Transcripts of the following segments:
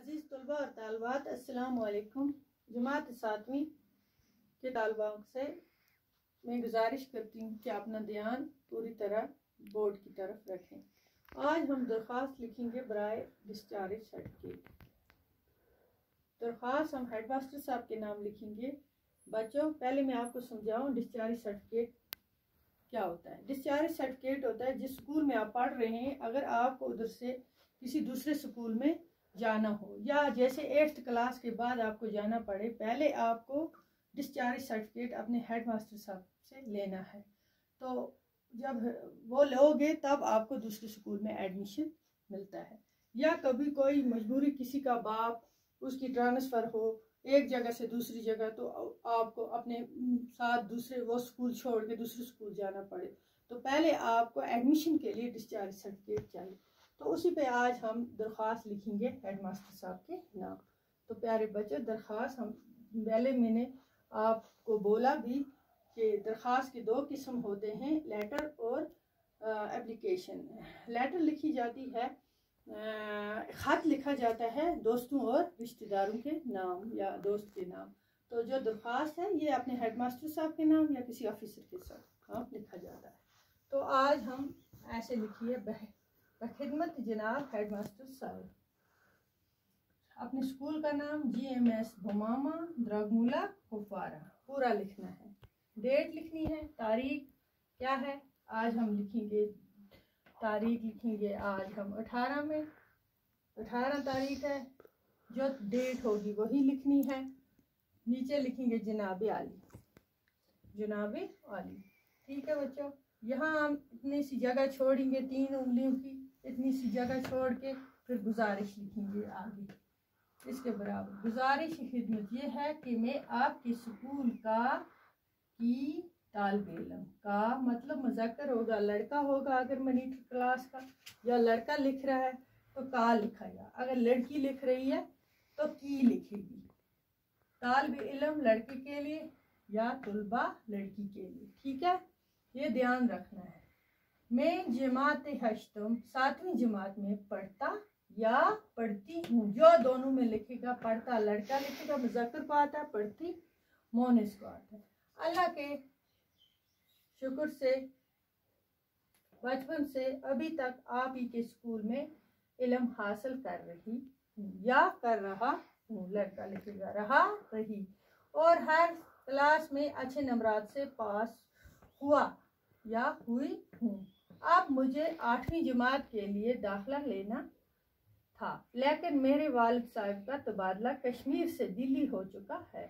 अजीज़ तलबा और तालबात, अस्सलाम वालेकुम। जमात 7वीं के तालबाओं से मैं गुजारिश करती हूँ कि अपना ध्यान पूरी तरह बोर्ड की तरफ रखें। आज हम दरख्वास्त लिखेंगे बराए डिस्चार्ज सर्टिफिकेट। दरख्वास्त हम हेडमास्टर साहब के नाम लिखेंगे। बच्चों, पहले मैं आपको समझाऊँ डिस्चार्ज सर्टिफिकेट क्या होता है। डिस्चार्ज सर्टिफिकेट होता है जिस स्कूल में आप पढ़ रहे हैं, अगर आपको उधर से किसी दूसरे स्कूल में जाना हो या जैसे 8th क्लास के बाद आपको जाना पड़े, पहले आपको डिस्चार्ज सर्टिफिकेट अपने हेडमास्टर साहब से लेना है। तो जब वो लोगे तब आपको दूसरे स्कूल में एडमिशन मिलता है। या कभी कोई मजबूरी, किसी का बाप उसकी ट्रांसफ़र हो एक जगह से दूसरी जगह, तो आपको अपने साथ दूसरे वो स्कूल छोड़ के दूसरे स्कूल जाना पड़े, तो पहले आपको एडमिशन के लिए डिस्चार्ज सर्टिफिकेट चाहिए। तो उसी पे आज हम दरख्वास्त लिखेंगे हेडमास्टर साहब के नाम। तो प्यारे बच्चों, दरख्वास्त हम पहले मैंने आपको बोला भी कि दरख्वास्त के 2 किस्म होते हैं, लेटर और एप्लीकेशन। लेटर लिखी जाती है, ख़त लिखा जाता है दोस्तों और रिश्तेदारों के नाम या दोस्त के नाम। तो जो दरख्वास्त है ये अपने हेडमास्टर साहब के नाम या किसी ऑफिसर के साथ लिखा जाता है। तो आज हम ऐसे लिखिए, बखिदमत जनाब हेडमास्टर साहब। अपने स्कूल का नाम GMS भमामा द्रागमूला कुपवारा पूरा लिखना है। डेट लिखनी है, तारीख क्या है आज हम लिखेंगे, तारीख लिखेंगे आज हम 18 में, 18 तारीख है। जो डेट होगी वही लिखनी है। नीचे लिखेंगे जनाब आली, जनाब आली। ठीक है बच्चों, यहाँ हम इतनी सी जगह छोड़ेंगे, 3 उंगलियों की इतनी सी जगह छोड़ के फिर गुजारिश लिखेंगे आगे इसके बराबर। गुजारिश खिदमत ये है कि मैं आपके स्कूल की तालिब इल्म का मतलब मुज़क्कर होगा, लड़का होगा अगर मॉनिटर क्लास का, या लड़का लिख रहा है तो का लिखेगा, अगर लड़की लिख रही है तो की लिखेगी। तालिब इल्म लड़के के लिए या तुलबा लड़की के लिए। ठीक है, ये ध्यान रखना है। मैं जमात हश्तम 7वीं जमात में पढ़ता या पढ़ती हूँ। जो दोनों में लिखेगा, पढ़ता लड़का लिखेगा मुज़क्कर को आता है, पढ़ती मोनिस को आता है। अल्लाह के शुक्र से बचपन से अभी तक आप ही के स्कूल में इल्म हासिल कर रही हूँ या कर रहा हूँ, लड़का लिखेगा रहा रही, और हर क्लास में अच्छे नंबरात से पास हुआ या हुई हूँ। अब मुझे 8वीं जमात के लिए दाखिला लेना था, लेकिन मेरे वालिद साहब का तबादला कश्मीर से दिल्ली हो चुका है।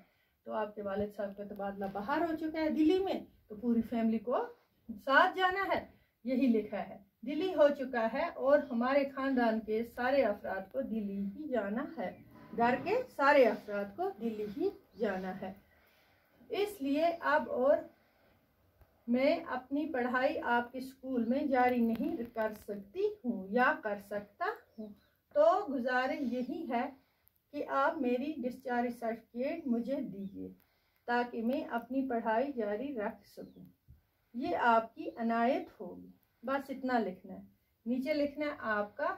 तो आपके वालिद साहब का तबादला बाहर हो चुका है दिल्ली में, तो पूरी फैमिली को साथ जाना है, यही लिखा है। दिल्ली हो चुका है और हमारे खानदान के सारे अफराद को दिल्ली ही जाना है, घर के सारे अफराद को दिल्ली ही जाना है। इसलिए अब और मैं अपनी पढ़ाई आपके स्कूल में जारी नहीं कर सकती हूँ या कर सकता हूँ। तो गुजारिश यही है कि आप मेरी डिस्चार्ज सर्टिफिकेट मुझे दीजिए ताकि मैं अपनी पढ़ाई जारी रख सकूँ। ये आपकी अनायत होगी। बस इतना लिखना है। नीचे लिखना है आपका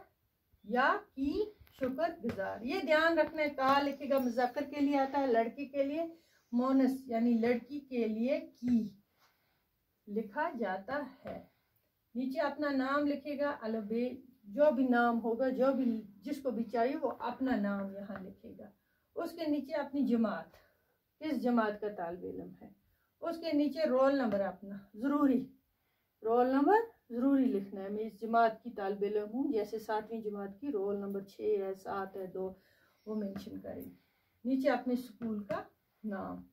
या की शुक्रगुजार। ये ध्यान रखना है, कहा लिखेगा मुज़क्कर के लिए आता है, लड़की के लिए मोनस यानी लड़की के लिए की लिखा जाता है। नीचे अपना नाम लिखेगा, अलबे जो भी नाम होगा, जो भी जिसको भी चाहिए वो अपना नाम यहाँ लिखेगा। उसके नीचे अपनी जमात, किस जमात का तालिब इल्म है, उसके नीचे रोल नंबर अपना ज़रूरी, रोल नंबर ज़रूरी लिखना है। मैं इस जमात की तालिब इल्म हूँ, जैसे 7वीं जमात की रोल नंबर 6 है, 7 है, 2 वो मेंशन करेंगे। नीचे अपने स्कूल का नाम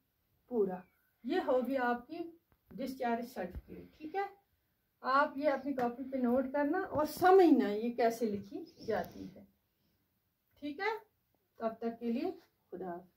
पूरा। ये होगी आपकी डिस्चार्ज सर्टिफिकेट। ठीक है, आप ये अपनी कॉपी पे नोट करना और समझना ये कैसे लिखी जाती है। ठीक है, तब तक के लिए खुदा हाफ़िज़।